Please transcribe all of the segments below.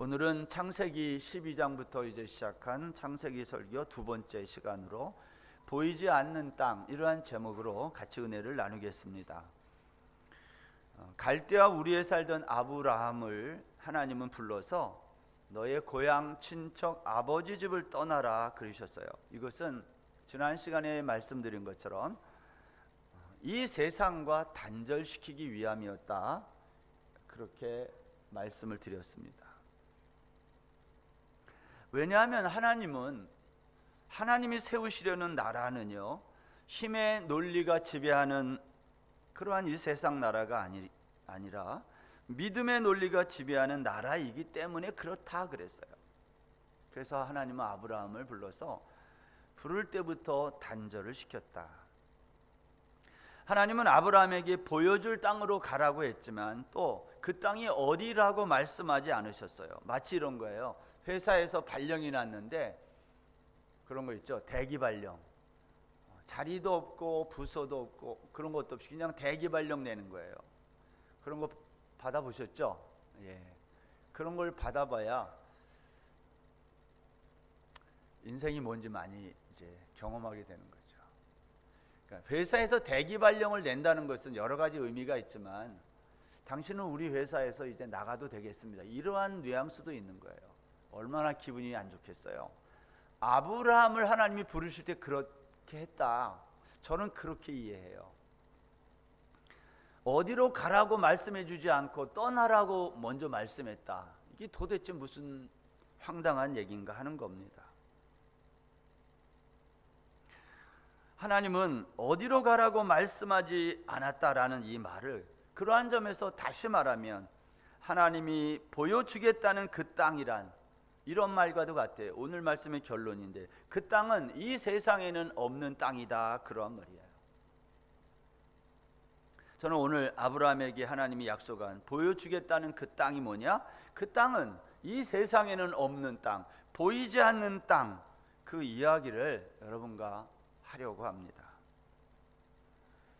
오늘은 창세기 12장부터 이제 시작한 창세기 설교 두 번째 시간으로 보이지 않는 땅, 이러한 제목으로 같이 은혜를 나누겠습니다. 갈대아 우리에 살던 아브라함을 하나님은 불러서 너의 고향 친척 아버지 집을 떠나라 그러셨어요. 이것은 지난 시간에 말씀드린 것처럼 이 세상과 단절시키기 위함이었다, 그렇게 말씀을 드렸습니다. 왜냐하면 하나님이 세우시려는 나라는요, 힘의 논리가 지배하는 그러한 이 세상 나라가 아니라 믿음의 논리가 지배하는 나라이기 때문에 그렇다 그랬어요. 그래서 하나님은 아브라함을 불러서 부를 때부터 단절을 시켰다. 하나님은 아브라함에게 보여줄 땅으로 가라고 했지만 또 그 땅이 어디라고 말씀하지 않으셨어요. 마치 이런 거예요. 회사에서 발령이 났는데 그런 거 있죠. 대기 발령. 자리도 없고 부서도 없고 그런 것도 없이 그냥 대기 발령 내는 거예요. 그런 거 받아보셨죠? 예. 그런 걸 받아봐야 인생이 뭔지 많이 이제 경험하게 되는 거죠. 그러니까 회사에서 대기 발령을 낸다는 것은 여러 가지 의미가 있지만 당신은 우리 회사에서 이제 나가도 되겠습니다, 이러한 뉘앙스도 있는 거예요. 얼마나 기분이 안 좋겠어요. 아브라함을 하나님이 부르실 때 그렇게 했다. 저는 그렇게 이해해요. 어디로 가라고 말씀해 주지 않고 떠나라고 먼저 말씀했다. 이게 도대체 무슨 황당한 얘기인가 하는 겁니다. 하나님은 어디로 가라고 말씀하지 않았다라는 이 말을, 그러한 점에서 다시 말하면 하나님이 보여주겠다는 그 땅이란 이런 말과도 같아요. 오늘 말씀의 결론인데 그 땅은 이 세상에는 없는 땅이다, 그런 말이에요. 저는 오늘 아브라함에게 하나님이 약속한 보여주겠다는 그 땅이 뭐냐? 그 땅은 이 세상에는 없는 땅, 보이지 않는 땅, 그 이야기를 여러분과 하려고 합니다.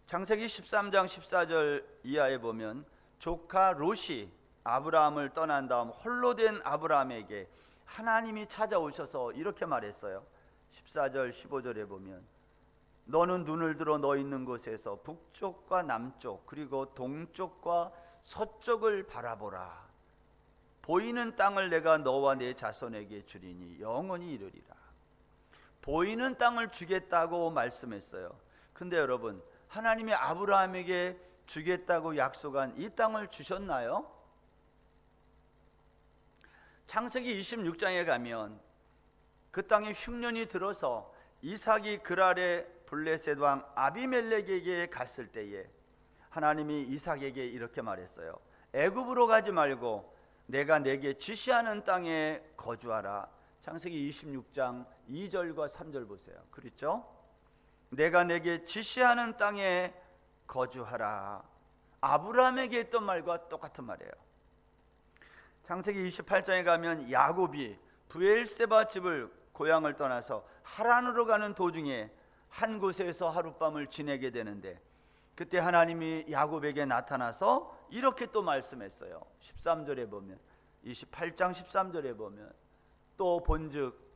창세기 13장 14절 이하에 보면 조카 롯이 아브라함을 떠난 다음 홀로 된 아브라함에게 하나님이 찾아오셔서 이렇게 말했어요. 14절 15절에 보면 너는 눈을 들어 너 있는 곳에서 북쪽과 남쪽 그리고 동쪽과 서쪽을 바라보라. 보이는 땅을 내가 너와 네 자손에게 주리니 영원히 이르리라. 보이는 땅을 주겠다고 말씀했어요. 근데 여러분, 하나님이 아브라함에게 주겠다고 약속한 이 땅을 주셨나요? 창세기 26장에 가면 그 땅에 흉년이 들어서 이삭이 그랄의 블레셋 왕 아비멜렉에게 갔을 때에 하나님이 이삭에게 이렇게 말했어요. 애굽으로 가지 말고 내가 내게 지시하는 땅에 거주하라. 창세기 26장 2절과 3절 보세요. 그렇죠? 내가 내게 지시하는 땅에 거주하라. 아브라함에게 했던 말과 똑같은 말이에요. 창세기 28장에 가면 야곱이 브엘세바 집을 고향을 떠나서 하란으로 가는 도중에 한 곳에서 하룻밤을 지내게 되는데 그때 하나님이 야곱에게 나타나서 이렇게 또 말씀했어요. 13절에 보면, 28장 13절에 보면 또 본즉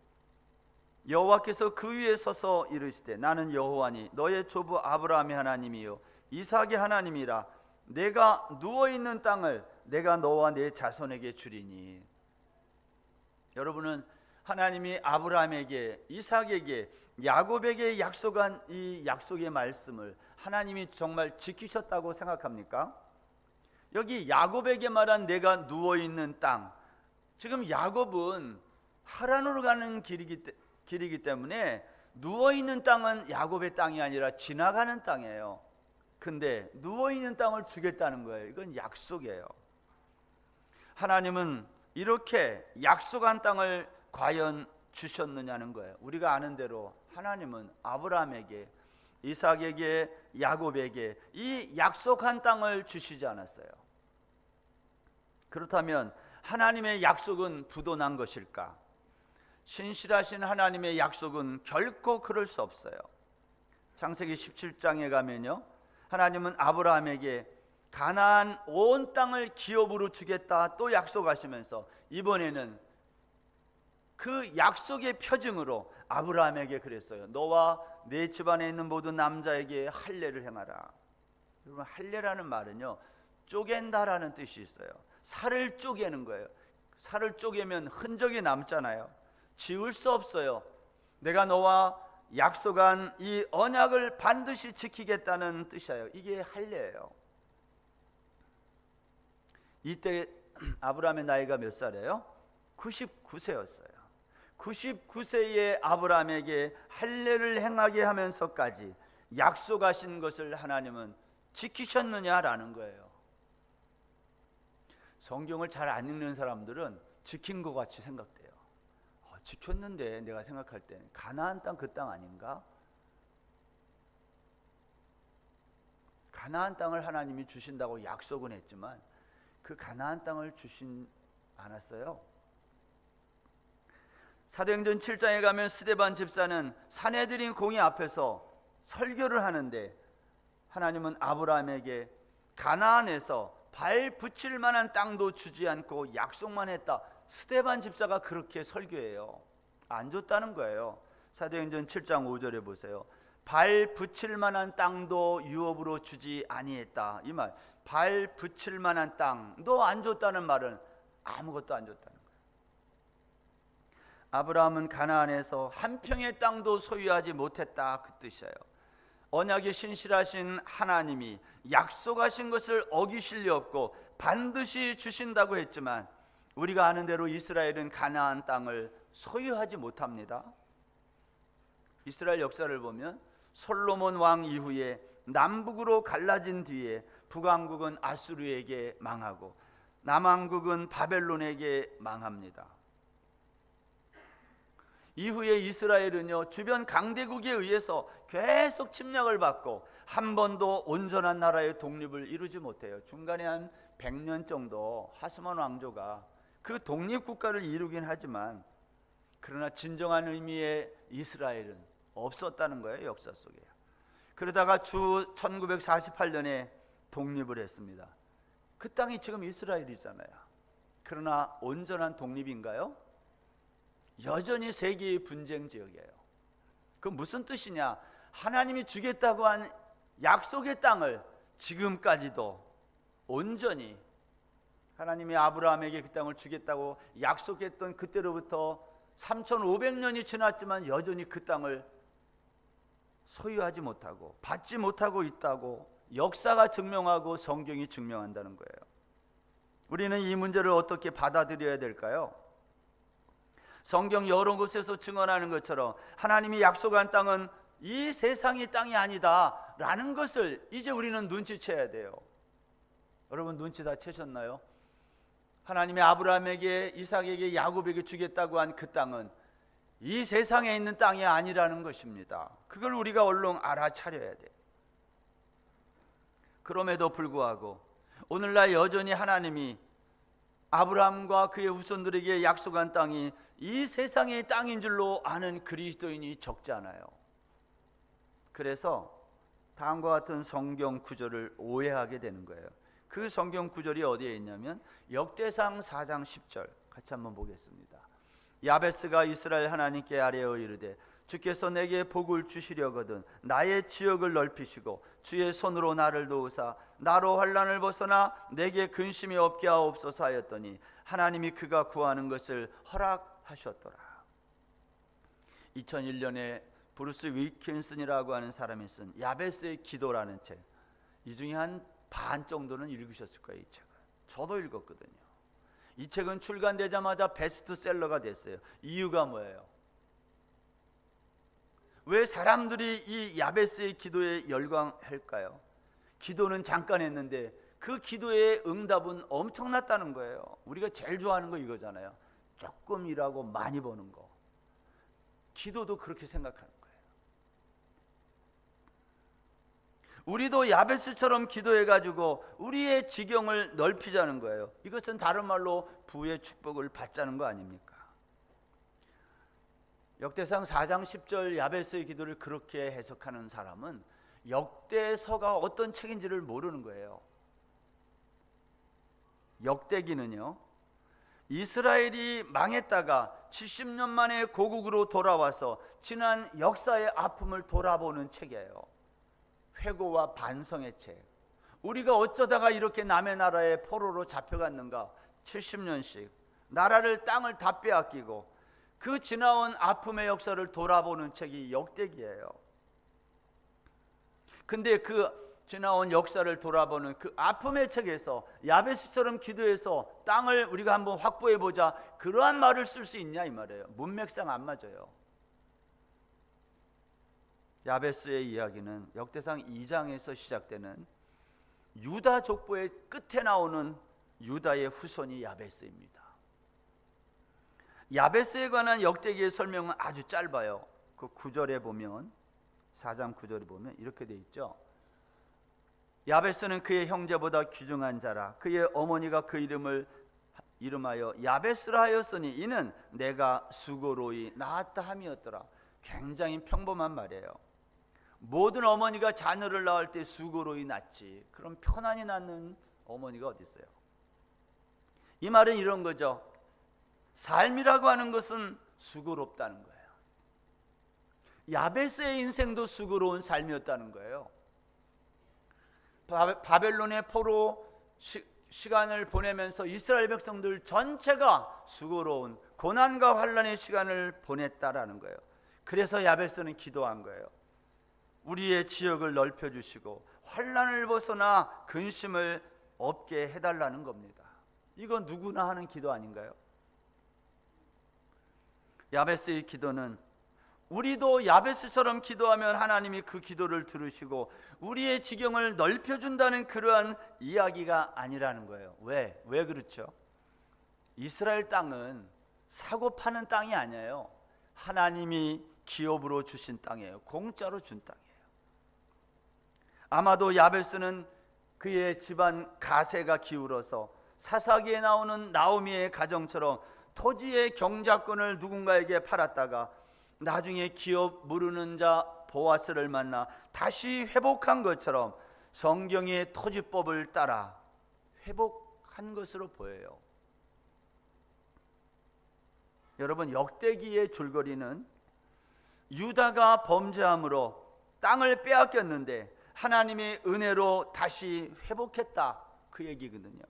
여호와께서 그 위에 서서 이르시되 나는 여호와니 너의 조부 아브라함의 하나님이요 이삭의 하나님이라. 내가 누워있는 땅을 내가 너와 네 자손에게 주리니. 여러분은 하나님이 아브라함에게, 이삭에게, 야곱에게 약속한 이 약속의 말씀을 하나님이 정말 지키셨다고 생각합니까? 여기 야곱에게 말한 내가 누워있는 땅, 지금 야곱은 하란으로 가는 길이기 때문에 누워있는 땅은 야곱의 땅이 아니라 지나가는 땅이에요. 근데 누워있는 땅을 주겠다는 거예요. 이건 약속이에요. 하나님은 이렇게 약속한 땅을 과연 주셨느냐는 거예요. 우리가 아는 대로 하나님은 아브라함에게, 이삭에게, 야곱에게 이 약속한 땅을 주시지 않았어요. 그렇다면 하나님의 약속은 부도난 것일까? 신실하신 하나님의 약속은 결코 그럴 수 없어요. 창세기 17장에 가면요, 하나님은 아브라함에게 가나안 온 땅을 기업으로 주겠다 또 약속하시면서 이번에는 그 약속의 표징으로 아브라함에게 그랬어요. 너와 네 집안에 있는 모든 남자에게 할례를 행하라. 여러분, 할례라는 말은요, 쪼갠다라는 뜻이 있어요. 살을 쪼개는 거예요. 살을 쪼개면 흔적이 남잖아요. 지울 수 없어요. 내가 너와 약속한 이 언약을 반드시 지키겠다는 뜻이에요. 이게 할례예요. 이때 아브라함의 나이가 몇 살이에요? 99세였어요. 99세의 아브라함에게 할례를 행하게 하면서까지 약속하신 것을 하나님은 지키셨느냐라는 거예요. 성경을 잘 안 읽는 사람들은 지킨 것 같이 생각돼요. 지켰는데 내가 생각할 때 가나안 땅 그 땅 아닌가? 가나안 땅을 하나님이 주신다고 약속은 했지만 그 가나안 땅을 주신 않았어요. 사도행전 7장에 가면 스데반 집사는 산헤드린 공의 앞에서 설교를 하는데 하나님은 아브라함에게 가나안에서 발 붙일 만한 땅도 주지 않고 약속만 했다. 스데반 집사가 그렇게 설교해요. 안 줬다는 거예요. 사도행전 7장 5절에 보세요. 발 붙일 만한 땅도 유업으로 주지 아니했다. 이 말, 발 붙일 만한 땅도 안 줬다는 말은 아무것도 안 줬다는 거예요. 아브라함은 가나안에서 한 평의 땅도 소유하지 못했다, 그 뜻이에요. 언약이 신실하신 하나님이 약속하신 것을 어기실 리 없고 반드시 주신다고 했지만 우리가 아는 대로 이스라엘은 가나안 땅을 소유하지 못합니다. 이스라엘 역사를 보면 솔로몬 왕 이후에 남북으로 갈라진 뒤에 북왕국은 아수르에게 망하고 남왕국은 바벨론에게 망합니다. 이후에 이스라엘은요, 주변 강대국에 의해서 계속 침략을 받고 한 번도 온전한 나라의 독립을 이루지 못해요. 중간에 한 100년 정도 하스만 왕조가 그 독립국가를 이루긴 하지만 그러나 진정한 의미의 이스라엘은 없었다는 거예요, 역사 속에. 그러다가 주 1948년에 독립을 했습니다. 그 땅이 지금 이스라엘이잖아요. 그러나 온전한 독립인가요? 여전히 세계의 분쟁 지역이에요. 그 무슨 뜻이냐? 하나님이 주겠다고 한 약속의 땅을 지금까지도 온전히 하나님이 아브라함에게 그 땅을 주겠다고 약속했던 그때로부터 3500년이 지났지만 여전히 그 땅을 소유하지 못하고 받지 못하고 있다고 역사가 증명하고 성경이 증명한다는 거예요. 우리는 이 문제를 어떻게 받아들여야 될까요? 성경 여러 곳에서 증언하는 것처럼 하나님이 약속한 땅은 이 세상의 땅이 아니다 라는 것을 이제 우리는 눈치채야 돼요. 여러분, 눈치 다 채셨나요? 하나님이 아브라함에게, 이삭에게, 야곱에게 주겠다고 한 그 땅은 이 세상에 있는 땅이 아니라는 것입니다. 그걸 우리가 얼른 알아차려야 돼요. 그럼에도 불구하고 오늘날 여전히 하나님이 아브라함과 그의 후손들에게 약속한 땅이 이 세상의 땅인 줄로 아는 그리스도인이 적지 않아요. 그래서 다음과 같은 성경 구절을 오해하게 되는 거예요. 그 성경 구절이 어디에 있냐면 역대상 4장 10절 같이 한번 보겠습니다. 야베스가 이스라엘 하나님께 아뢰어 이르되 주께서 내게 복을 주시려거든 나의 지역을 넓히시고 주의 손으로 나를 도우사 나로 환난을 벗어나 내게 근심이 없게 하옵소서 하였더니 하나님이 그가 구하는 것을 허락하셨더라. 2001년에 브루스 위킨슨이라고 하는 사람이 쓴 야베스의 기도라는 책, 이 중에 한 반 정도는 읽으셨을 거예요. 이 책을 저도 읽었거든요. 이 책은 출간되자마자 베스트셀러가 됐어요. 이유가 뭐예요? 왜 사람들이 이 야베스의 기도에 열광할까요? 기도는 잠깐 했는데 그 기도의 응답은 엄청났다는 거예요. 우리가 제일 좋아하는 거 이거잖아요. 조금 일하고 많이 버는 거. 기도도 그렇게 생각하는 거예요. 우리도 야베스처럼 기도해가지고 우리의 지경을 넓히자는 거예요. 이것은 다른 말로 부의 축복을 받자는 거 아닙니까? 역대상 4장 10절 야베스의 기도를 그렇게 해석하는 사람은 역대서가 어떤 책인지를 모르는 거예요. 역대기는요, 이스라엘이 망했다가 70년 만에 고국으로 돌아와서 지난 역사의 아픔을 돌아보는 책이에요. 회고와 반성의 책. 우리가 어쩌다가 이렇게 남의 나라에 포로로 잡혀갔는가. 70년씩 나라를, 땅을 다 빼앗기고 그 지나온 아픔의 역사를 돌아보는 책이 역대기예요. 근데 그 지나온 역사를 돌아보는 그 아픔의 책에서 야베스처럼 기도해서 땅을 우리가 한번 확보해 보자, 그러한 말을 쓸 수 있냐 이 말이에요. 문맥상 안 맞아요. 야베스의 이야기는 역대상 2장에서 시작되는 유다 족보의 끝에 나오는 유다의 후손이 야베스입니다. 야베스에 관한 역대기의 설명은 아주 짧아요. 그 9절에 보면, 4장 9절에 보면 이렇게 돼 있죠. 야베스는 그의 형제보다 귀중한 자라. 그의 어머니가 그 이름하여 야베스라 하였으니 이는 내가 수고로이 낳았다 함이었더라. 굉장히 평범한 말이에요. 모든 어머니가 자녀를 낳을 때 수고로이 낳지, 그럼 편안히 낳는 어머니가 어디 있어요? 이 말은 이런 거죠. 삶이라고 하는 것은 수고롭다는 거예요. 야베스의 인생도 수고로운 삶이었다는 거예요. 바벨론의 포로 시간을 보내면서 이스라엘 백성들 전체가 수고로운 고난과 환난의 시간을 보냈다라는 거예요. 그래서 야베스는 기도한 거예요. 우리의 지역을 넓혀주시고 환난을 벗어나 근심을 없게 해달라는 겁니다. 이건 누구나 하는 기도 아닌가요? 야베스의 기도는, 우리도 야베스처럼 기도하면 하나님이 그 기도를 들으시고 우리의 지경을 넓혀준다는 그러한 이야기가 아니라는 거예요. 왜 그렇죠? 이스라엘 땅은 사고 파는 땅이 아니에요. 하나님이 기업으로 주신 땅이에요. 공짜로 준 땅이에요. 아마도 야베스는 그의 집안 가세가 기울어서 사사기에 나오는 나오미의 가정처럼 토지의 경작권을 누군가에게 팔았다가 나중에 기업 무르는 자 보아스를 만나 다시 회복한 것처럼 성경의 토지법을 따라 회복한 것으로 보여요. 여러분, 역대기의 줄거리는 유다가 범죄함으로 땅을 빼앗겼는데 하나님의 은혜로 다시 회복했다, 그 얘기거든요.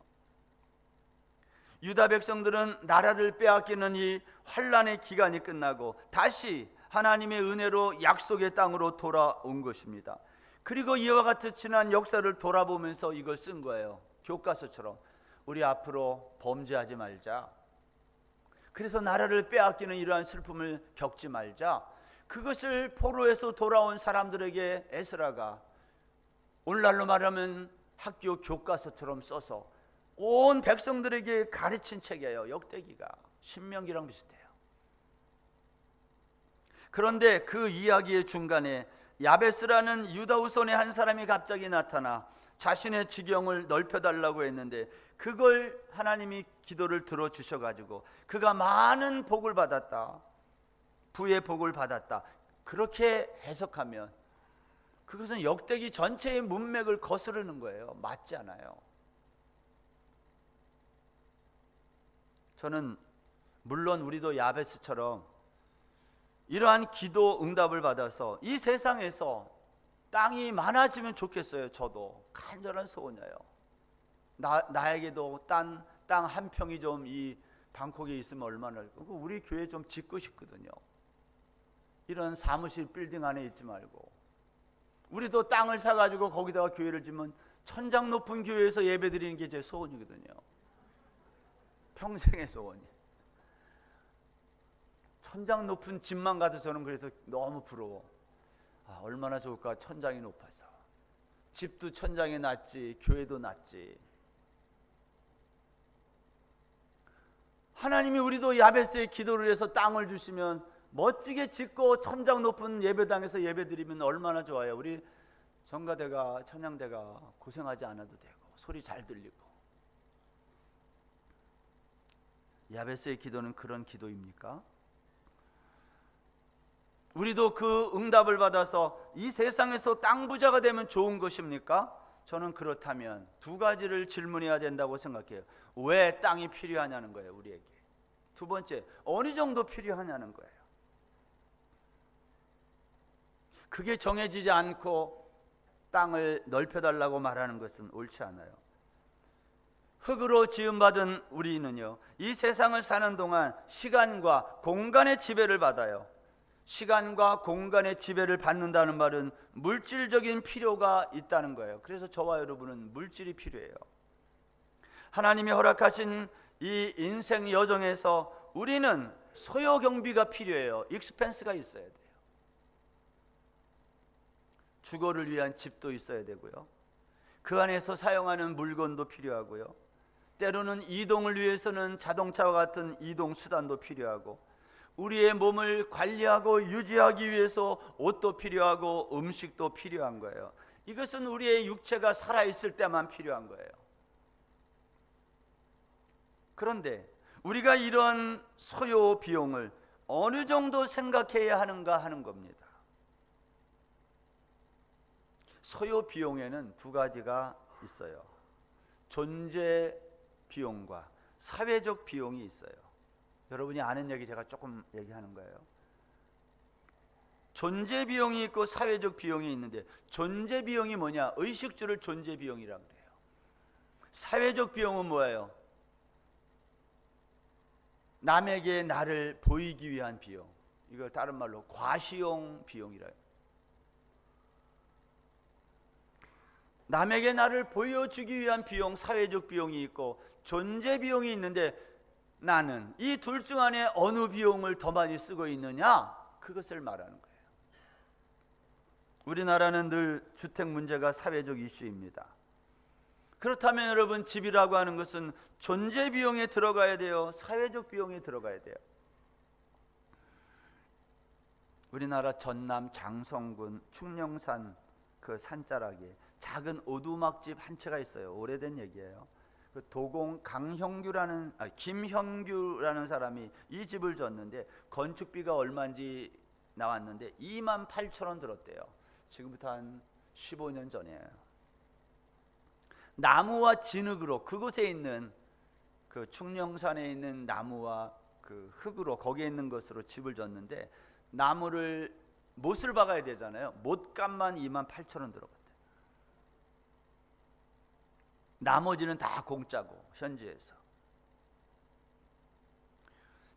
유다 백성들은 나라를 빼앗기는 이 환난의 기간이 끝나고 다시 하나님의 은혜로 약속의 땅으로 돌아온 것입니다. 그리고 이와 같은 지난 역사를 돌아보면서 이걸 쓴 거예요. 교과서처럼 우리 앞으로 범죄하지 말자. 그래서 나라를 빼앗기는 이러한 슬픔을 겪지 말자. 그것을 포로에서 돌아온 사람들에게 에스라가 오늘날로 말하면 학교 교과서처럼 써서 온 백성들에게 가르친 책이에요. 역대기가 신명기랑 비슷해요. 그런데 그 이야기의 중간에 야베스라는 유다 후손의 한 사람이 갑자기 나타나 자신의 지경을 넓혀달라고 했는데 그걸 하나님이 기도를 들어주셔가지고 그가 많은 복을 받았다, 부의 복을 받았다, 그렇게 해석하면 그것은 역대기 전체의 문맥을 거스르는 거예요. 맞지 않아요. 저는 물론 우리도 야베스처럼 이러한 기도 응답을 받아서 이 세상에서 땅이 많아지면 좋겠어요. 저도 간절한 소원이에요. 나에게도 땅 한 평이 좀 이 방콕에 있으면 얼마나, 우리 교회 좀 짓고 싶거든요. 이런 사무실 빌딩 안에 있지 말고 우리도 땅을 사가지고 거기다가 교회를 짓면 천장 높은 교회에서 예배 드리는 게 제 소원이거든요. 평생의 소원이. 천장 높은 집만 가도 저는 그래서 너무 부러워. 얼마나 좋을까, 천장이 높아서. 집도 천장이 낮지, 교회도 낮지. 하나님이 우리도 야베스의 기도를 해서 땅을 주시면 멋지게 짓고 천장 높은 예배당에서 예배드리면 얼마나 좋아요. 우리 전가대가, 찬양대가 고생하지 않아도 되고 소리 잘 들리고. 야베스의 기도는 그런 기도입니까? 우리도 그 응답을 받아서 이 세상에서 땅 부자가 되면 좋은 것입니까? 저는 그렇다면 두 가지를 질문해야 된다고 생각해요. 왜 땅이 필요하냐는 거예요, 우리에게. 두 번째, 어느 정도 필요하냐는 거예요. 그게 정해지지 않고 땅을 넓혀달라고 말하는 것은 옳지 않아요. 흙으로 지음받은 우리는요, 이 세상을 사는 동안 시간과 공간의 지배를 받아요. 시간과 공간의 지배를 받는다는 말은 물질적인 필요가 있다는 거예요. 그래서 저와 여러분은 물질이 필요해요. 하나님이 허락하신 이 인생 여정에서 우리는 소요 경비가 필요해요. 익스펜스가 있어야 돼요. 주거를 위한 집도 있어야 되고요. 그 안에서 사용하는 물건도 필요하고요. 때로는 이동을 위해서는 자동차와 같은 이동 수단도 필요하고, 우리의 몸을 관리하고 유지하기 위해서 옷도 필요하고 음식도 필요한 거예요. 이것은 우리의 육체가 살아있을 때만 필요한 거예요. 그런데 우리가 이런 소요 비용을 어느 정도 생각해야 하는가 하는 겁니다. 소요 비용에는 두 가지가 있어요. 존재 비용과 사회적 비용이 있어요. 여러분이 아는 얘기 제가 조금 얘기하는 거예요. 존재 비용이 있고 사회적 비용이 있는데, 존재 비용이 뭐냐? 의식주를 존재 비용이라고 그래요. 사회적 비용은 뭐예요? 남에게 나를 보이기 위한 비용. 이걸 다른 말로 과시용 비용이라 해요. 남에게 나를 보여주기 위한 비용, 사회적 비용이 있고 존재 비용이 있는데, 나는 이 둘 중 안에 어느 비용을 더 많이 쓰고 있느냐? 그것을 말하는 거예요. 우리나라는 늘 주택 문제가 사회적 이슈입니다. 그렇다면 여러분, 집이라고 하는 것은 존재 비용에 들어가야 돼요? 사회적 비용에 들어가야 돼요? 우리나라 전남 장성군 충령산 그 산자락에 작은 오두막집 한 채가 있어요. 오래된 얘기예요. 그 도공 김형규라는 사람이 이 집을 졌는데 건축비가 얼마인지 나왔는데 28,000원 들었대요. 지금부터 한 15년 전이에요. 나무와 진흙으로, 그곳에 있는 그 충령산에 있는 나무와 그 흙으로, 거기에 있는 것으로 집을 졌는데, 나무를 못을 박아야 되잖아요. 못값만 28,000원 들어갔대요. 나머지는 다 공짜고, 현지에서.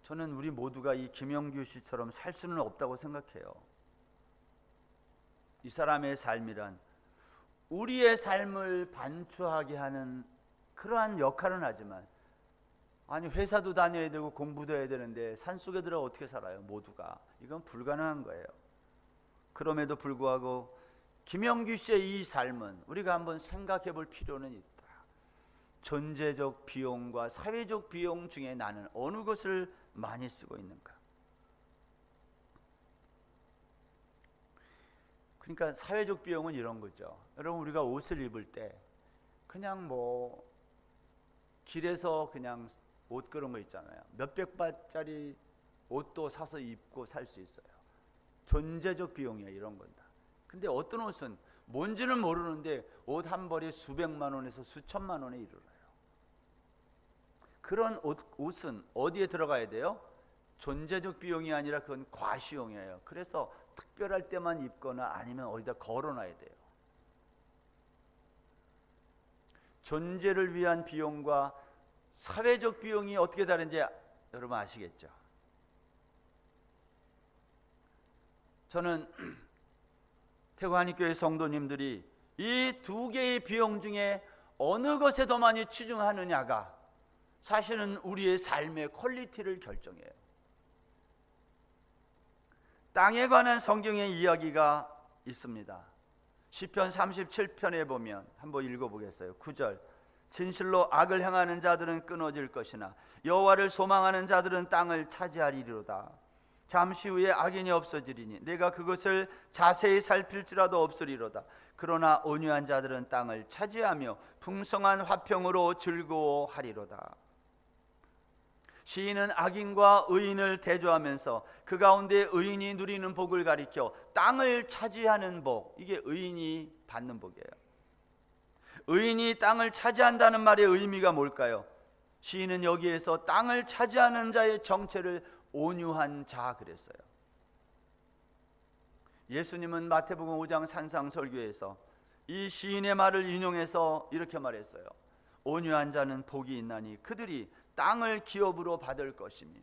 저는 우리 모두가 이 김영규 씨처럼 살 수는 없다고 생각해요. 이 사람의 삶이란 우리의 삶을 반추하게 하는 그러한 역할은 하지만, 아니 회사도 다녀야 되고 공부도 해야 되는데 산속에 들어가 어떻게 살아요? 모두가. 이건 불가능한 거예요. 그럼에도 불구하고 김영규 씨의 이 삶은 우리가 한번 생각해 볼 필요는 있다. 존재적 비용과 사회적 비용 중에 나는 어느 것을 많이 쓰고 있는가? 그러니까 사회적 비용은 이런 거죠. 여러분, 우리가 옷을 입을 때 그냥 뭐 길에서 그냥 옷 그런 거 있잖아요. 몇백 바트짜리 옷도 사서 입고 살 수 있어요. 존재적 비용이야, 이런 건다. 근데 어떤 옷은 뭔지는 모르는데 옷 한 벌이 수백만 원에서 수천만 원에 이르러요. 그런 옷은 어디에 들어가야 돼요? 존재적 비용이 아니라 그건 과시용이에요. 그래서 특별할 때만 입거나 아니면 어디다 걸어놔야 돼요. 존재를 위한 비용과 사회적 비용이 어떻게 다른지 여러분 아시겠죠? 저는 태국한인교회 성도님들이 이 두 개의 비용 중에 어느 것에 더 많이 치중하느냐가 사실은 우리의 삶의 퀄리티를 결정해요. 땅에 관한 성경의 이야기가 있습니다. 시편 37편에 보면 한번 읽어보겠어요. 9절. 진실로 악을 행하는 자들은 끊어질 것이나 여호와를 소망하는 자들은 땅을 차지하리로다. 잠시 후에 악인이 없어지리니 내가 그것을 자세히 살필지라도 없으리로다. 그러나 온유한 자들은 땅을 차지하며 풍성한 화평으로 즐거워하리로다. 시인은 악인과 의인을 대조하면서 그 가운데 의인이 누리는 복을 가리켜 땅을 차지하는 복, 이게 의인이 받는 복이에요. 의인이 땅을 차지한다는 말의 의미가 뭘까요? 시인은 여기에서 땅을 차지하는 자의 정체를 온유한 자 그랬어요. 예수님은 마태복음 5장 산상설교에서 이 시인의 말을 인용해서 이렇게 말했어요. 온유한 자는 복이 있나니 그들이 땅을 기업으로 받을 것이며.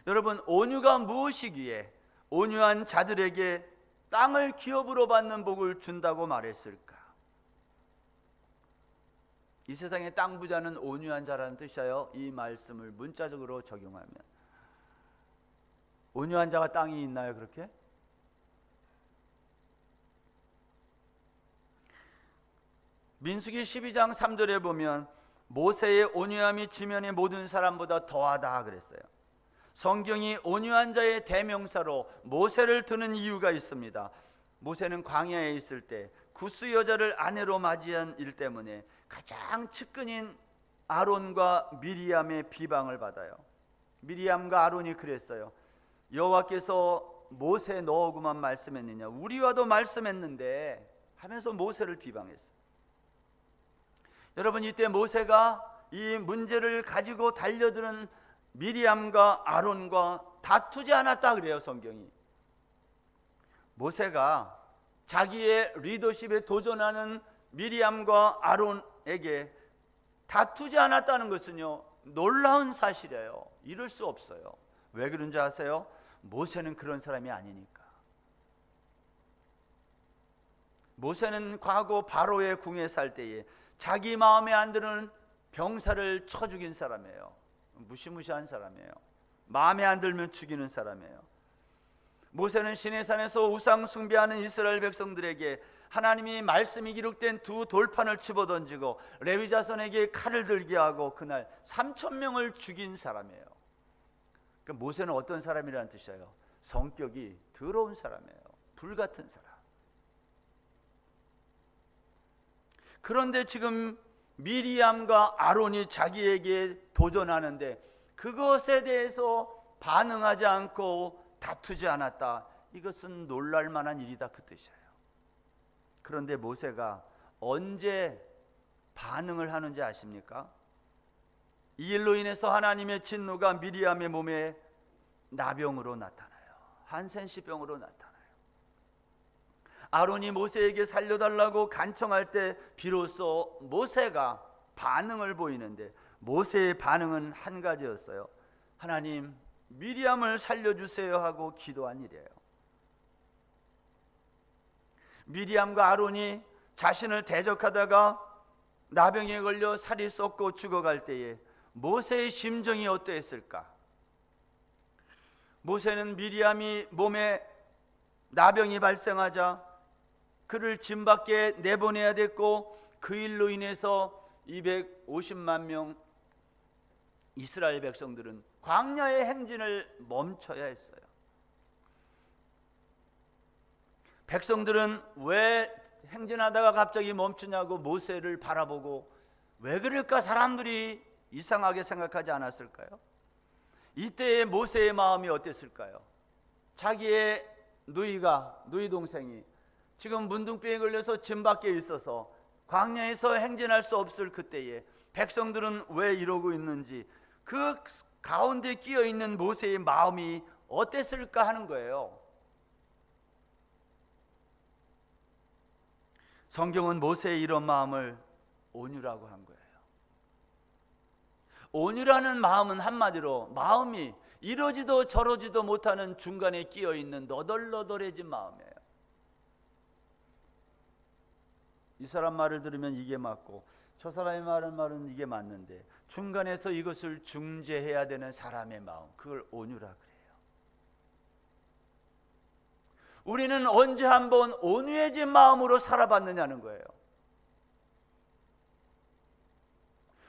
여러분, 온유가 무엇이기에 온유한 자들에게 땅을 기업으로 받는 복을 준다고 말했을까? 이 세상의 땅 부자는 온유한 자라는 뜻이에요. 이 말씀을 문자적으로 적용하면 온유한 자가 땅이 있나요? 그렇게? 민수기 12장 3절에 보면 모세의 온유함이 지면의 모든 사람보다 더하다 그랬어요. 성경이 온유한 자의 대명사로 모세를 드는 이유가 있습니다. 모세는 광야에 있을 때 구스 여자를 아내로 맞이한 일 때문에 가장 측근인 아론과 미리암의 비방을 받아요. 미리암과 아론이 그랬어요. 여호와께서 모세 너하고만 말씀했느냐, 우리와도 말씀했는데 하면서 모세를 비방했어요. 여러분, 이때 모세가 이 문제를 가지고 달려드는 미리암과 아론과 다투지 않았다 그래요, 성경이. 모세가 자기의 리더십에 도전하는 미리암과 아론에게 다투지 않았다는 것은요, 놀라운 사실이에요. 이럴 수 없어요. 왜 그런지 아세요? 모세는 그런 사람이 아니니까. 모세는 과거 바로의 궁에 살 때에 자기 마음에 안 드는 병사를 쳐 죽인 사람이에요. 무시무시한 사람이에요. 마음에 안 들면 죽이는 사람이에요. 모세는 시내산에서 우상 숭배하는 이스라엘 백성들에게 하나님이 말씀이 기록된 두 돌판을 집어던지고 레위 자손에게 칼을 들게 하고 그날 3,000명을 죽인 사람이에요. 그러니까 모세는 어떤 사람이라는 뜻이에요? 성격이 더러운 사람이에요. 불같은 사람. 그런데 지금 미리암과 아론이 자기에게 도전하는데 그것에 대해서 반응하지 않고 다투지 않았다. 이것은 놀랄 만한 일이다 그 뜻이에요. 그런데 모세가 언제 반응을 하는지 아십니까? 이 일로 인해서 하나님의 진노가 미리암의 몸에 나병으로 나타나요. 한센시병으로 나타나요. 아론이 모세에게 살려달라고 간청할 때 비로소 모세가 반응을 보이는데 모세의 반응은 한 가지였어요. 하나님, 미리암을 살려주세요 하고 기도한 일이에요. 미리암과 아론이 자신을 대적하다가 나병에 걸려 살이 썩고 죽어갈 때에 모세의 심정이 어떠했을까? 모세는 미리암이 몸에 나병이 발생하자 그를 진 밖에 내보내야 됐고 그 일로 인해서 250만 명 이스라엘 백성들은 광야의 행진을 멈춰야 했어요. 백성들은 왜 행진하다가 갑자기 멈추냐고 모세를 바라보고 왜 그럴까 사람들이 이상하게 생각하지 않았을까요? 이때의 모세의 마음이 어땠을까요? 자기의 누이 동생이 지금 문둥병에 걸려서 진 밖에 있어서 광야에서 행진할 수 없을 그때에 백성들은 왜 이러고 있는지 그 가운데 끼어 있는 모세의 마음이 어땠을까 하는 거예요. 성경은 모세의 이런 마음을 온유라고 한 거예요. 온유라는 마음은 한마디로 마음이 이러지도 저러지도 못하는 중간에 끼어 있는 너덜너덜해진 마음이에요. 이 사람 말을 들으면 이게 맞고 저 사람의 말은 이게 맞는데 중간에서 이것을 중재해야 되는 사람의 마음, 그걸 온유라 그래요. 우리는 언제 한번 온유해진 마음으로 살아봤느냐는 거예요.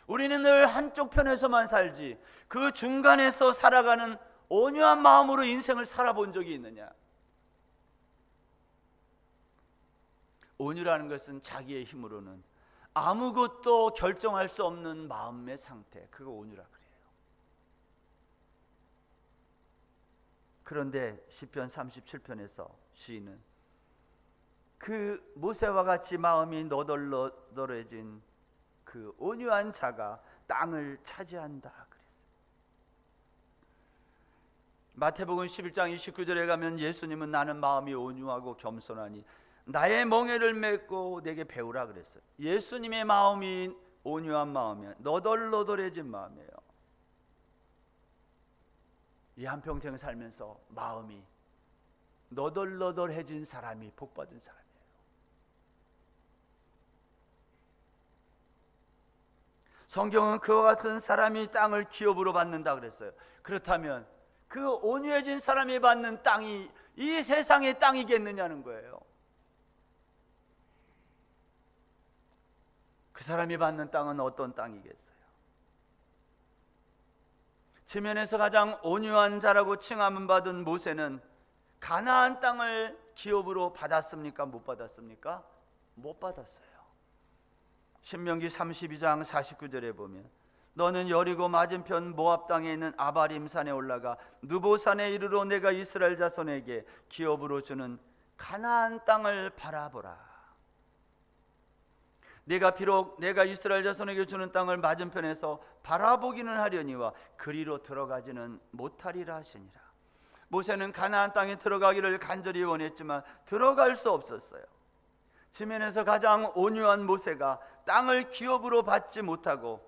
우리는 늘 한쪽 편에서만 살지 그 중간에서 살아가는 온유한 마음으로 인생을 살아본 적이 있느냐? 온유라는 것은 자기의 힘으로는 아무것도 결정할 수 없는 마음의 상태, 그거 온유라 그래요. 그런데 시편 37편에서 시인은 그 모세와 같이 마음이 너덜너덜해진 그 온유한 자가 땅을 차지한다 그랬어요. 마태복음 11장 29절에 가면 예수님은 나는 마음이 온유하고 겸손하니 나의 멍에를 메고 내게 배우라 그랬어요. 예수님의 마음이 온유한 마음이에요. 너덜너덜해진 마음이에요. 이 한평생 살면서 마음이 너덜너덜해진 사람이 복받은 사람이에요. 성경은 그와 같은 사람이 땅을 기업으로 받는다 그랬어요. 그렇다면 그 온유해진 사람이 받는 땅이 이 세상의 땅이겠느냐는 거예요. 그 사람이 받는 땅은 어떤 땅이겠어요? 지면에서 가장 온유한 자라고 칭함을 받은 모세는 가나안 땅을 기업으로 받았습니까? 못 받았습니까? 못 받았어요. 신명기 32장 49절에 보면 너는 여리고 맞은편 모압 땅에 있는 아바림 산에 올라가 느보산에 이르러 내가 이스라엘 자손에게 기업으로 주는 가나안 땅을 바라보라. 비록 내가 이스라엘 자손에게 주는 땅을 맞은편에서 바라보기는 하려니와 그리로 들어가지는 못하리라 하시니라. 모세는 가나안 땅에 들어가기를 간절히 원했지만 들어갈 수 없었어요. 지면에서 가장 온유한 모세가 땅을 기업으로 받지 못하고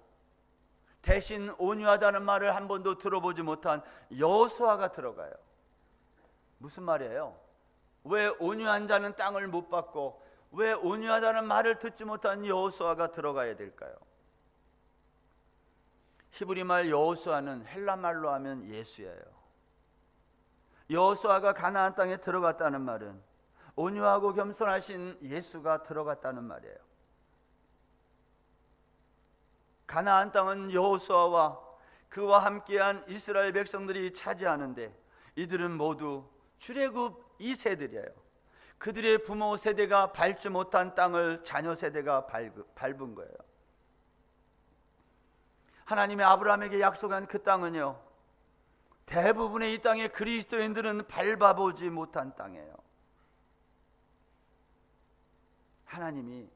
대신 온유하다는 말을 한 번도 들어보지 못한 여호수아가 들어가요. 무슨 말이에요? 왜 온유한 자는 땅을 못 받고 왜 온유하다는 말을 듣지 못한 여호수아가 들어가야 될까요? 히브리말 여호수아는 헬라말로 하면 예수예요. 여호수아가 가나안 땅에 들어갔다는 말은 온유하고 겸손하신 예수가 들어갔다는 말이에요. 가나안 땅은 여호수아와 그와 함께한 이스라엘 백성들이 차지하는데 이들은 모두 출애굽 2세들이에요. 그들의 부모 세대가 밟지 못한 땅을 자녀 세대가 밟은 거예요. 하나님이 아브라함에게 약속한 그 땅은요, 대부분의 이 땅의 그리스도인들은 밟아보지 못한 땅이에요. 하나님이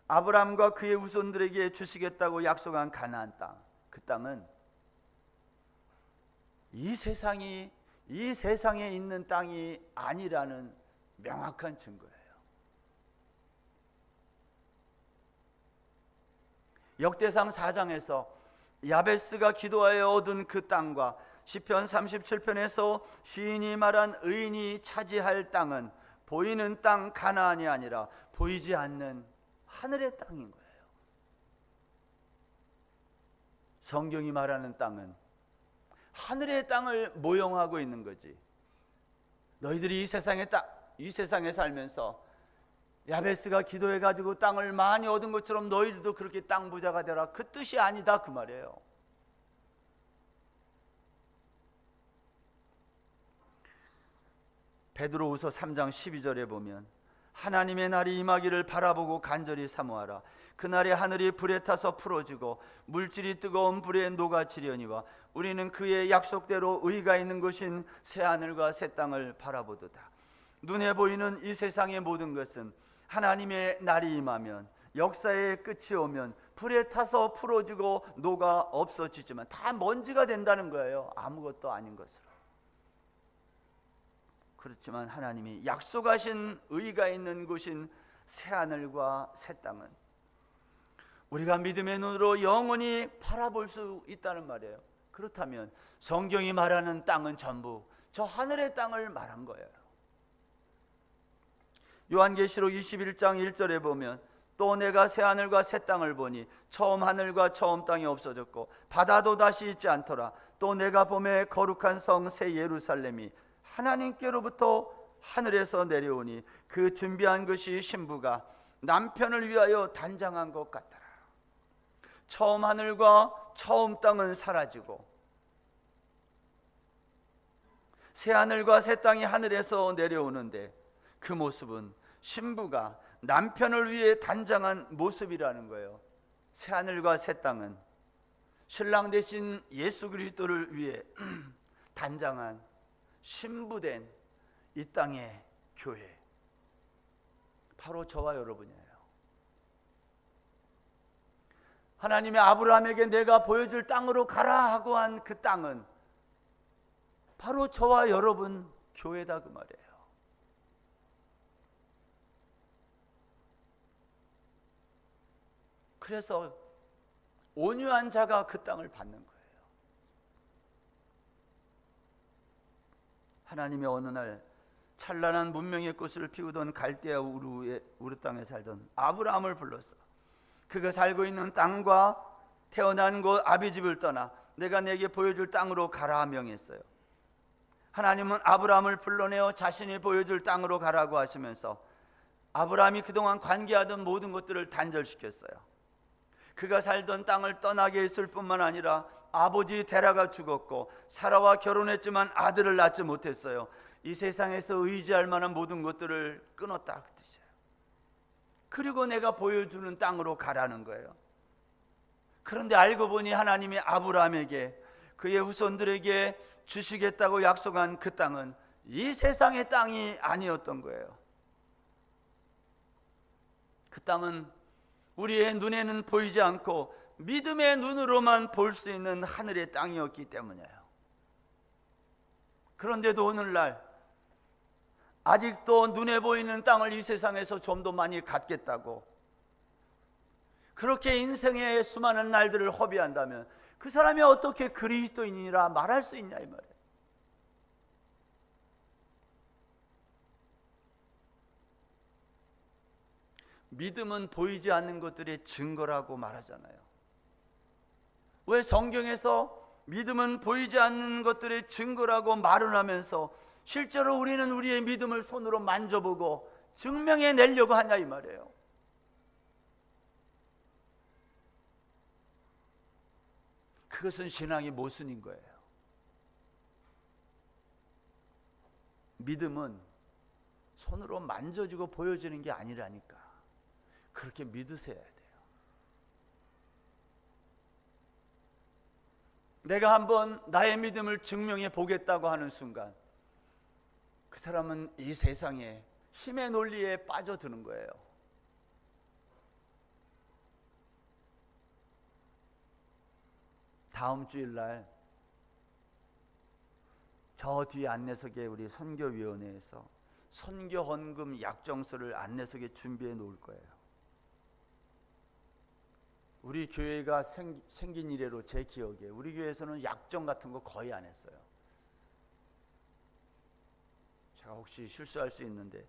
아브라함과 그의 후손들에게 주시겠다고 약속한 가나안 땅, 그 땅은 이 세상에 있는 땅이 아니라는 명확한 증거예요. 역대상 4장에서 야베스가 기도하여 얻은 그 땅과 시편 37편에서 시인이 말한 의인이 차지할 땅은 보이는 땅 가나안이 아니라 보이지 않는 하늘의 땅인 거예요. 성경이 말하는 땅은 하늘의 땅을 모형하고 있는 거지. 너희들이 이 세상에 살면서 야베스가 기도해가지고 땅을 많이 얻은 것처럼 너희들도 그렇게 땅 부자가 되라, 그 뜻이 아니다 그 말이에요. 베드로후서 3장 12절에 보면 하나님의 날이 임하기를 바라보고 간절히 사모하라. 그날에 하늘이 불에 타서 풀어지고 물질이 뜨거운 불에 녹아지려니와 우리는 그의 약속대로 의가 있는 곳인 새 하늘과 새 땅을 바라보도다. 눈에 보이는 이 세상의 모든 것은 하나님의 날이 임하면, 역사의 끝이 오면 불에 타서 풀어지고 녹아 없어지지만 다 먼지가 된다는 거예요. 아무것도 아닌 것으로. 그렇지만 하나님이 약속하신 의가 있는 곳인 새하늘과 새 땅은 우리가 믿음의 눈으로 영원히 바라볼 수 있다는 말이에요. 그렇다면 성경이 말하는 땅은 전부 저 하늘의 땅을 말한 거예요. 요한계시록 21장 1절에 보면 또 내가 새하늘과 새 땅을 보니 처음 하늘과 처음 땅이 없어졌고 바다도 다시 있지 않더라. 또 내가 보매 거룩한 성 새 예루살렘이 하나님께로부터 하늘에서 내려오니 그 준비한 것이 신부가 남편을 위하여 단장한 것 같더라. 처음 하늘과 처음 땅은 사라지고 새 하늘과 새 땅이 하늘에서 내려오는데 그 모습은 신부가 남편을 위해 단장한 모습이라는 거예요. 새 하늘과 새 땅은 신랑 대신 예수 그리스도를 위해 단장한 신부된 이 땅의 교회, 바로 저와 여러분이에요. 하나님이 아브라함에게 내가 보여줄 땅으로 가라 하고 한 그 땅은 바로 저와 여러분 교회다 그 말이에요. 그래서 온유한 자가 그 땅을 받는 거예요. 하나님이 어느 날 찬란한 문명의 꽃을 피우던 갈대아 우르 땅에 살던 아브라함을 불러서 그가 살고 있는 땅과 태어난 곳 아비집을 떠나 내가 내게 보여줄 땅으로 가라 명했어요. 하나님은 아브라함을 불러내어 자신이 보여줄 땅으로 가라고 하시면서 아브라함이 그동안 관계하던 모든 것들을 단절시켰어요. 그가 살던 땅을 떠나게 했을 뿐만 아니라 아버지 데라가 죽었고 사라와 결혼했지만 아들을 낳지 못했어요. 이 세상에서 의지할 만한 모든 것들을 끊었다 그 뜻이에요. 그리고 내가 보여주는 땅으로 가라는 거예요. 그런데 알고 보니 하나님이 아브라함에게 그의 후손들에게 주시겠다고 약속한 그 땅은 이 세상의 땅이 아니었던 거예요. 그 땅은 우리의 눈에는 보이지 않고 믿음의 눈으로만 볼 수 있는 하늘의 땅이었기 때문이에요. 그런데도 오늘날 아직도 눈에 보이는 땅을 이 세상에서 좀 더 많이 갖겠다고 그렇게 인생의 수많은 날들을 허비한다면 그 사람이 어떻게 그리스도인이라 말할 수 있냐 이 말이에요. 믿음은 보이지 않는 것들의 증거라고 말하잖아요. 왜 성경에서 믿음은 보이지 않는 것들의 증거라고 말을 하면서 실제로 우리는 우리의 믿음을 손으로 만져보고 증명해 내려고 하냐 이 말이에요. 그것은 신앙의 모순인 거예요. 믿음은 손으로 만져지고 보여지는 게 아니라니까. 그렇게 믿으셔야 돼요. 내가 한번 나의 믿음을 증명해 보겠다고 하는 순간 그 사람은 이 세상에 힘의 논리에 빠져드는 거예요. 다음 주일날 저 뒤에 안내석에 우리 선교위원회에서 선교 헌금 약정서를 안내석에 준비해 놓을 거예요. 우리 교회가 생긴 이래로 제 기억에 우리 교회에서는 약정 같은 거 거의 안 했어요. 제가 혹시 실수할 수 있는데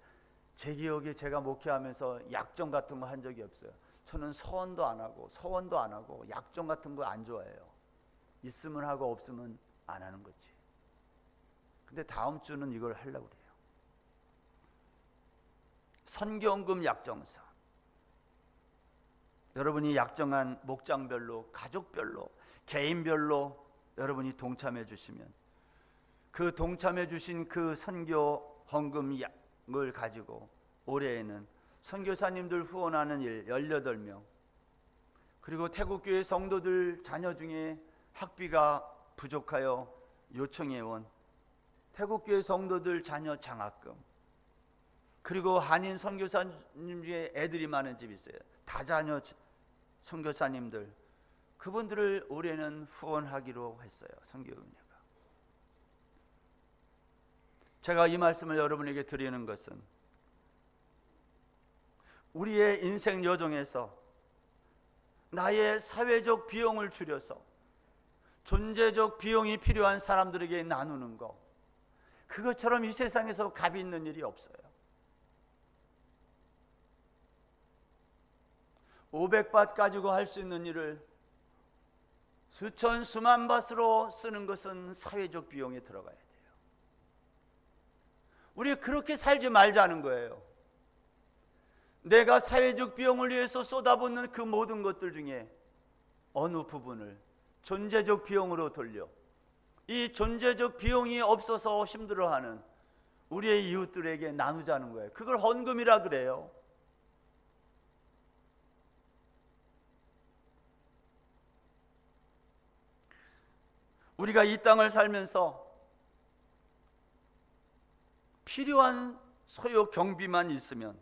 제 기억에 제가 목회하면서 약정 같은 거 한 적이 없어요. 저는 서원도 안 하고 약정 같은 거 안 좋아해요. 있으면 하고 없으면 안 하는 거지. 근데 다음 주는 이걸 하려고 그래요. 선교헌금 약정서. 여러분이 약정한 목장별로, 가족별로, 개인별로 여러분이 동참해 주시면 그 동참해 주신 그 선교 헌금을 가지고 올해에는 선교사님들 후원하는 일 18명, 그리고 태국교회 성도들 자녀 중에 학비가 부족하여 요청해 온 태국교회 성도들 자녀 장학금, 그리고 한인 선교사님 중에 애들이 많은 집이 있어요. 다자녀 선교사님들, 그분들을 올해는 후원하기로 했어요. 선교위원회가. 제가 이 말씀을 여러분에게 드리는 것은 우리의 인생 여정에서 나의 사회적 비용을 줄여서 존재적 비용이 필요한 사람들에게 나누는 것, 그것처럼 이 세상에서 값이 있는 일이 없어요. 500밭 가지고 할 수 있는 일을 수천 수만 밭으로 쓰는 것은 사회적 비용에 들어가야 돼요. 우리 그렇게 살지 말자는 거예요. 내가 사회적 비용을 위해서 쏟아붓는 그 모든 것들 중에 어느 부분을 존재적 비용으로 돌려 이 존재적 비용이 없어서 힘들어하는 우리의 이웃들에게 나누자는 거예요. 그걸 헌금이라 그래요. 우리가 이 땅을 살면서 필요한 소요 경비만 있으면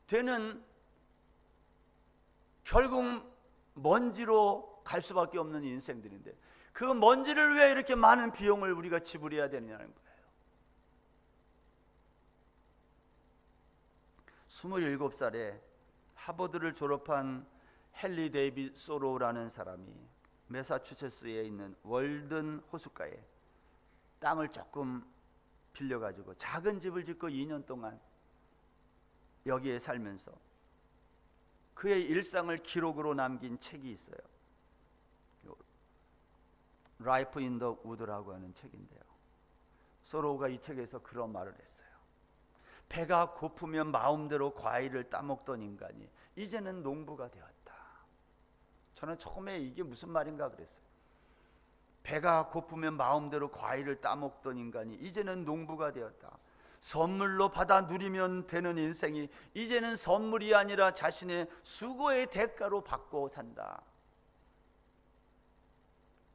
되는 결국 먼지로 갈 수밖에 없는 인생들인데 그 먼지를 왜 이렇게 많은 비용을 우리가 지불해야 되느냐는 거예요. 27살에 하버드를 졸업한 헨리 데이빗 소로우라는 사람이 매사추세츠에 있는 월든 호숫가에 땅을 조금 빌려가지고 작은 집을 짓고 2년 동안 여기에 살면서 그의 일상을 기록으로 남긴 책이 있어요. 라이프 인 더 우드라고 하는 책인데요. 소로우가 이 책에서 그런 말을 했어요. 배가 고프면 마음대로 과일을 따먹던 인간이 이제는 농부가 되었다. 저는 처음에 이게 무슨 말인가 그랬어요. 배가 고프면 마음대로 과일을 따먹던 인간이 이제는 농부가 되었다. 선물로 받아 누리면 되는 인생이 이제는 선물이 아니라 자신의 수고의 대가로 받고 산다.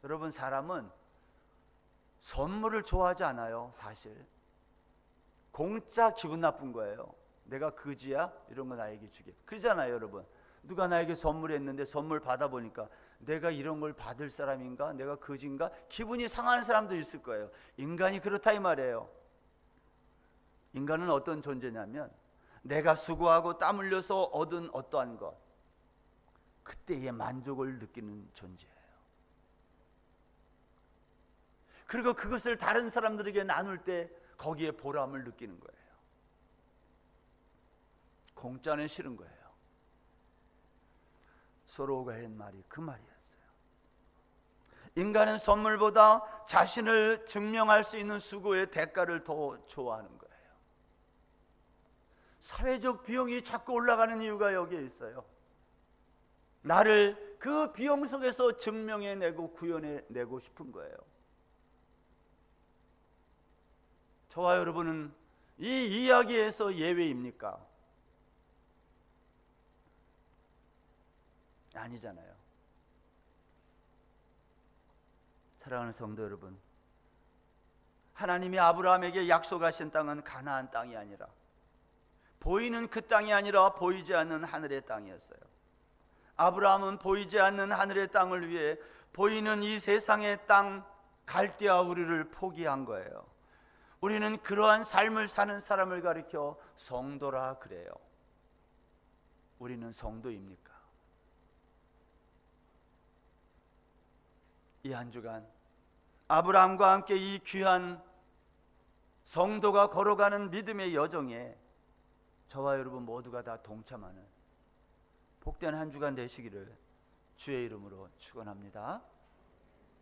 여러분, 사람은 선물을 좋아하지 않아요. 사실 공짜 기분 나쁜 거예요. 내가 그지야? 이런 거 나에게 주게 그러잖아요. 여러분, 누가 나에게 선물했는데 선물 받아보니까 내가 이런 걸 받을 사람인가? 내가 그지인가? 기분이 상하는 사람도 있을 거예요. 인간이 그렇다 이 말이에요. 인간은 어떤 존재냐면 내가 수고하고 땀 흘려서 얻은 어떠한 것, 그때의 만족을 느끼는 존재예요. 그리고 그것을 다른 사람들에게 나눌 때 거기에 보람을 느끼는 거예요. 공짜는 싫은 거예요. 소로우가 한 말이 그 말이었어요. 인간은 선물보다 자신을 증명할 수 있는 수고의 대가를 더 좋아하는 거예요. 사회적 비용이 자꾸 올라가는 이유가 여기에 있어요. 나를 그 비용 속에서 증명해내고 구현해내고 싶은 거예요. 저와 여러분은 이 이야기에서 예외입니까? 아니잖아요. 사랑하는 성도 여러분, 하나님이 아브라함에게 약속하신 땅은 가나안 땅이 아니라 보이는 그 땅이 아니라 보이지 않는 하늘의 땅이었어요. 아브라함은 보이지 않는 하늘의 땅을 위해 보이는 이 세상의 땅 갈대아 우리를 포기한 거예요. 우리는 그러한 삶을 사는 사람을 가리켜 성도라 그래요. 우리는 성도입니까? 이 한 주간 아브라함과 함께 이 귀한 성도가 걸어가는 믿음의 여정에 저와 여러분 모두가 다 동참하는 복된 한 주간 되시기를 주의 이름으로 축원합니다.